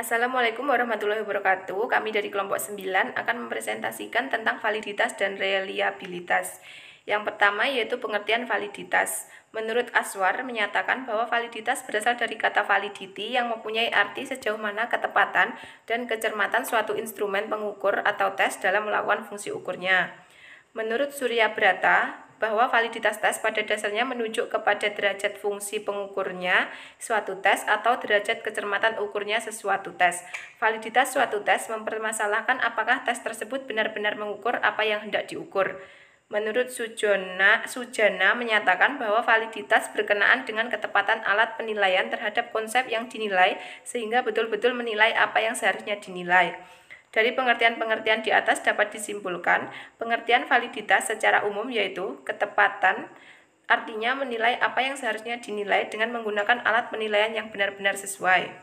Assalamualaikum warahmatullahi wabarakatuh. Kami dari kelompok 9 akan mempresentasikan tentang validitas dan reliabilitas. Yang pertama yaitu pengertian validitas. Menurut Aswar menyatakan bahwa validitas berasal dari kata validity yang mempunyai arti sejauh mana ketepatan dan kecermatan suatu instrumen pengukur atau tes dalam melakukan fungsi ukurnya. Menurut Surya Brata, bahwa validitas tes pada dasarnya menunjuk kepada derajat fungsi pengukurnya suatu tes atau derajat kecermatan ukurnya sesuatu tes. Validitas suatu tes mempermasalahkan apakah tes tersebut benar-benar mengukur apa yang hendak diukur. Menurut Sujana menyatakan bahwa validitas berkenaan dengan ketepatan alat penilaian terhadap konsep yang dinilai sehingga betul-betul menilai apa yang seharusnya dinilai. Dari pengertian-pengertian di atas dapat disimpulkan, pengertian validitas secara umum yaitu ketepatan, artinya menilai apa yang seharusnya dinilai dengan menggunakan alat penilaian yang benar-benar sesuai.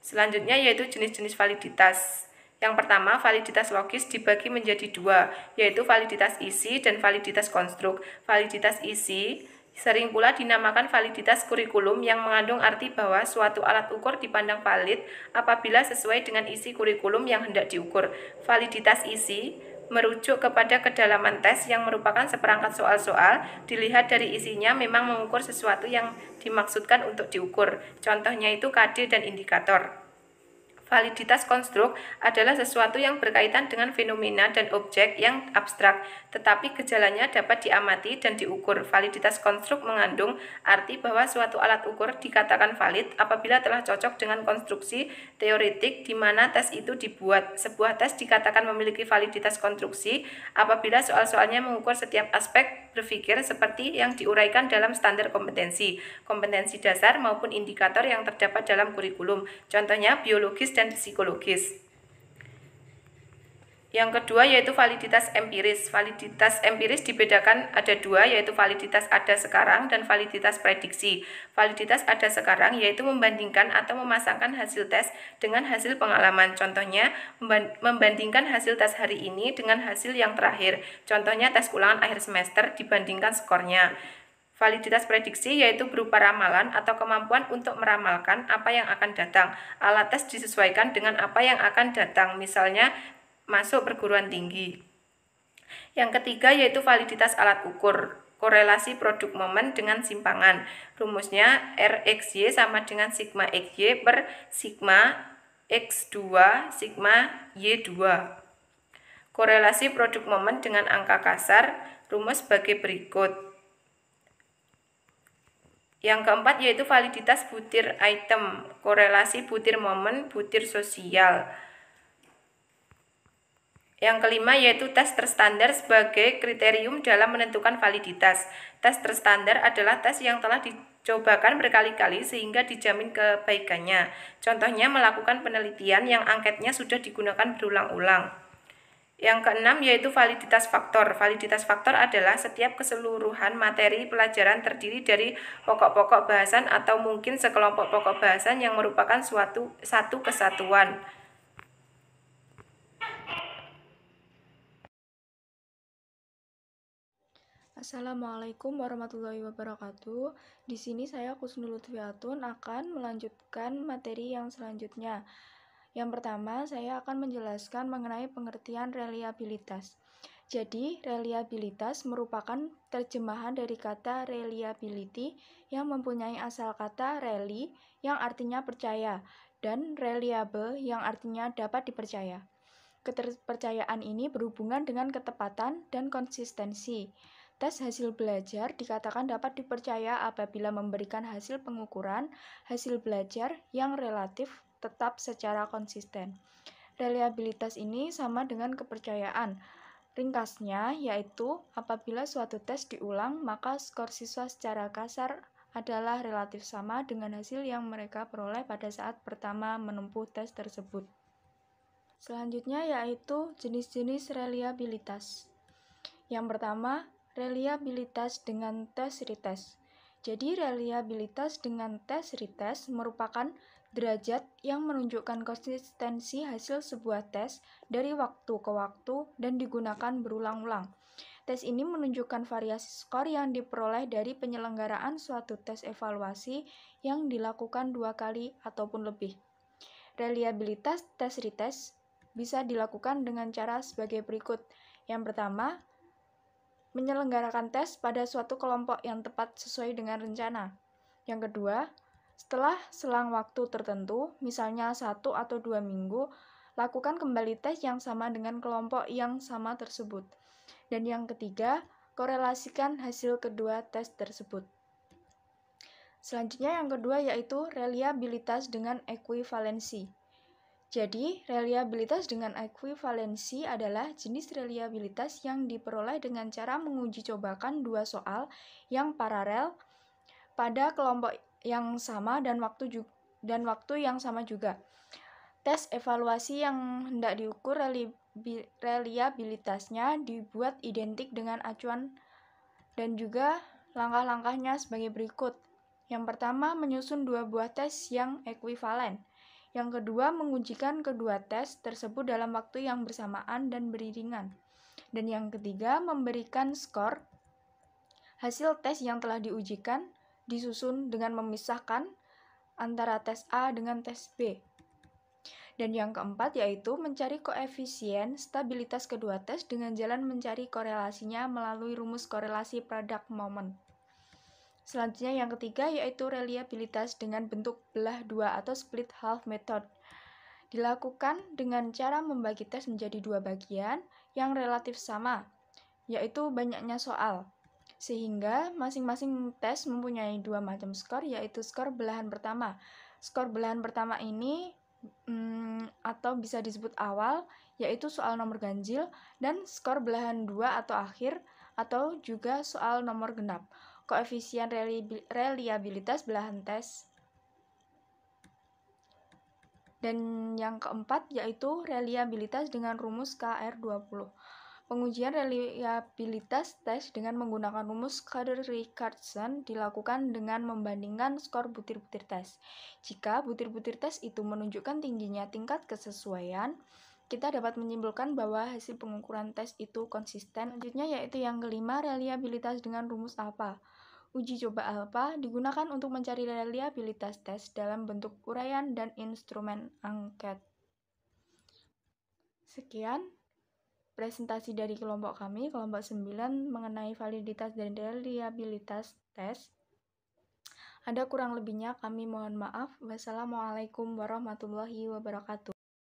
Selanjutnya yaitu jenis-jenis validitas. Yang pertama, validitas logis dibagi menjadi dua, yaitu validitas isi dan validitas konstruk. Validitas isi sering pula dinamakan validitas kurikulum yang mengandung arti bahwa suatu alat ukur dipandang valid apabila sesuai dengan isi kurikulum yang hendak diukur. Validitas isi merujuk kepada kedalaman tes yang merupakan seperangkat soal-soal, dilihat dari isinya memang mengukur sesuatu yang dimaksudkan untuk diukur. Contohnya itu KD dan indikator. Validitas konstruk adalah sesuatu yang berkaitan dengan fenomena dan objek yang abstrak, tetapi gejalanya dapat diamati dan diukur. Validitas konstruk mengandung arti bahwa suatu alat ukur dikatakan valid apabila telah cocok dengan konstruksi teoretik di mana tes itu dibuat. Sebuah tes dikatakan memiliki validitas konstruksi apabila soal-soalnya mengukur setiap aspek berpikir seperti yang diuraikan dalam standar kompetensi dasar maupun indikator yang terdapat dalam kurikulum. Contohnya biologis dan psikologis. Yang kedua yaitu validitas empiris. Validitas empiris dibedakan ada dua, yaitu validitas ada sekarang dan validitas prediksi. Validitas ada sekarang yaitu membandingkan atau memasangkan hasil tes dengan hasil pengalaman. Contohnya membandingkan hasil tes hari ini dengan hasil yang terakhir. Contohnya tes ulangan akhir semester dibandingkan skornya. Validitas prediksi yaitu berupa ramalan atau kemampuan untuk meramalkan apa yang akan datang. Alat tes disesuaikan dengan apa yang akan datang, misalnya masuk perguruan tinggi. Yang ketiga yaitu validitas alat ukur, korelasi produk momen dengan simpangan. Rumusnya RXY sama dengan sigma XY per sigma X2 sigma Y2. Korelasi produk momen dengan angka kasar, rumus sebagai berikut. Yang keempat yaitu validitas butir item, korelasi butir momen, butir sosial. Yang kelima yaitu tes terstandar sebagai kriterium dalam menentukan validitas. Tes terstandar adalah tes yang telah dicobakan berkali-kali sehingga dijamin kebaikannya. Contohnya melakukan penelitian yang angketnya sudah digunakan berulang-ulang. Yang keenam yaitu validitas faktor. Validitas faktor adalah setiap keseluruhan materi pelajaran terdiri dari pokok-pokok bahasan atau mungkin sekelompok pokok bahasan yang merupakan satu kesatuan. Assalamualaikum warahmatullahi wabarakatuh. Di sini saya Kusnul Lutfiatun akan melanjutkan materi yang selanjutnya. Yang pertama, saya akan menjelaskan mengenai pengertian reliabilitas. Jadi, reliabilitas merupakan terjemahan dari kata reliability yang mempunyai asal kata rely yang artinya percaya dan reliable yang artinya dapat dipercaya. Keterpercayaan ini berhubungan dengan ketepatan dan konsistensi. Tes hasil belajar dikatakan dapat dipercaya apabila memberikan hasil pengukuran hasil belajar yang relatif tetap secara konsisten. Reliabilitas ini sama dengan kepercayaan. Ringkasnya yaitu apabila suatu tes diulang, maka skor siswa secara kasar adalah relatif sama dengan hasil yang mereka peroleh pada saat pertama menempuh tes tersebut. Selanjutnya yaitu jenis-jenis reliabilitas. Yang pertama, reliabilitas dengan tes retest. Jadi, reliabilitas dengan tes retest merupakan derajat yang menunjukkan konsistensi hasil sebuah tes dari waktu ke waktu dan digunakan berulang-ulang. Tes ini menunjukkan variasi skor yang diperoleh dari penyelenggaraan suatu tes evaluasi yang dilakukan 2 kali ataupun lebih. Reliabilitas tes retest bisa dilakukan dengan cara sebagai berikut. Yang pertama, menyelenggarakan tes pada suatu kelompok yang tepat sesuai dengan rencana. Yang kedua, setelah selang waktu tertentu, misalnya 1 atau 2 minggu, lakukan kembali tes yang sama dengan kelompok yang sama tersebut. Dan yang ketiga, korelasikan hasil kedua tes tersebut. Selanjutnya yang kedua yaitu reliabilitas dengan ekuivalensi. Jadi, reliabilitas dengan ekuivalensi adalah jenis reliabilitas yang diperoleh dengan cara menguji cobakan dua soal yang paralel pada kelompok yang sama dan waktu yang sama juga. Tes evaluasi yang hendak diukur reliabilitasnya dibuat identik dengan acuan dan juga langkah-langkahnya sebagai berikut. Yang pertama, menyusun dua buah tes yang ekuivalen. Yang kedua, mengujikan kedua tes tersebut dalam waktu yang bersamaan dan beriringan. Dan yang ketiga, memberikan skor hasil tes yang telah diujikan, disusun dengan memisahkan antara tes A dengan tes B. Dan yang keempat yaitu mencari koefisien stabilitas kedua tes dengan jalan mencari korelasinya melalui rumus korelasi product moment. Selanjutnya yang ketiga yaitu reliabilitas dengan bentuk belah dua atau split half method. Dilakukan dengan cara membagi tes menjadi dua bagian yang relatif sama, yaitu banyaknya soal. Sehingga masing-masing tes mempunyai dua macam skor, yaitu skor belahan pertama. Skor belahan pertama ini atau bisa disebut awal, yaitu soal nomor ganjil, dan skor belahan dua atau akhir, atau juga soal nomor genap. Koefisien reliabilitas belahan tes. Dan yang keempat yaitu reliabilitas dengan rumus KR20. Pengujian reliabilitas tes dengan menggunakan rumus Kruger-Richardson dilakukan dengan membandingkan skor butir-butir tes. Jika butir-butir tes itu menunjukkan tingginya tingkat kesesuaian, kita dapat menyimpulkan bahwa hasil pengukuran tes itu konsisten. Selanjutnya yaitu yang kelima, reliabilitas dengan rumus alfa. Uji coba alfa digunakan untuk mencari reliabilitas tes dalam bentuk uraian dan instrumen angket. Sekian presentasi dari kelompok kami, kelompok 9, mengenai validitas dan reliabilitas tes. Ada kurang lebihnya kami mohon maaf. Wassalamualaikum warahmatullahi wabarakatuh.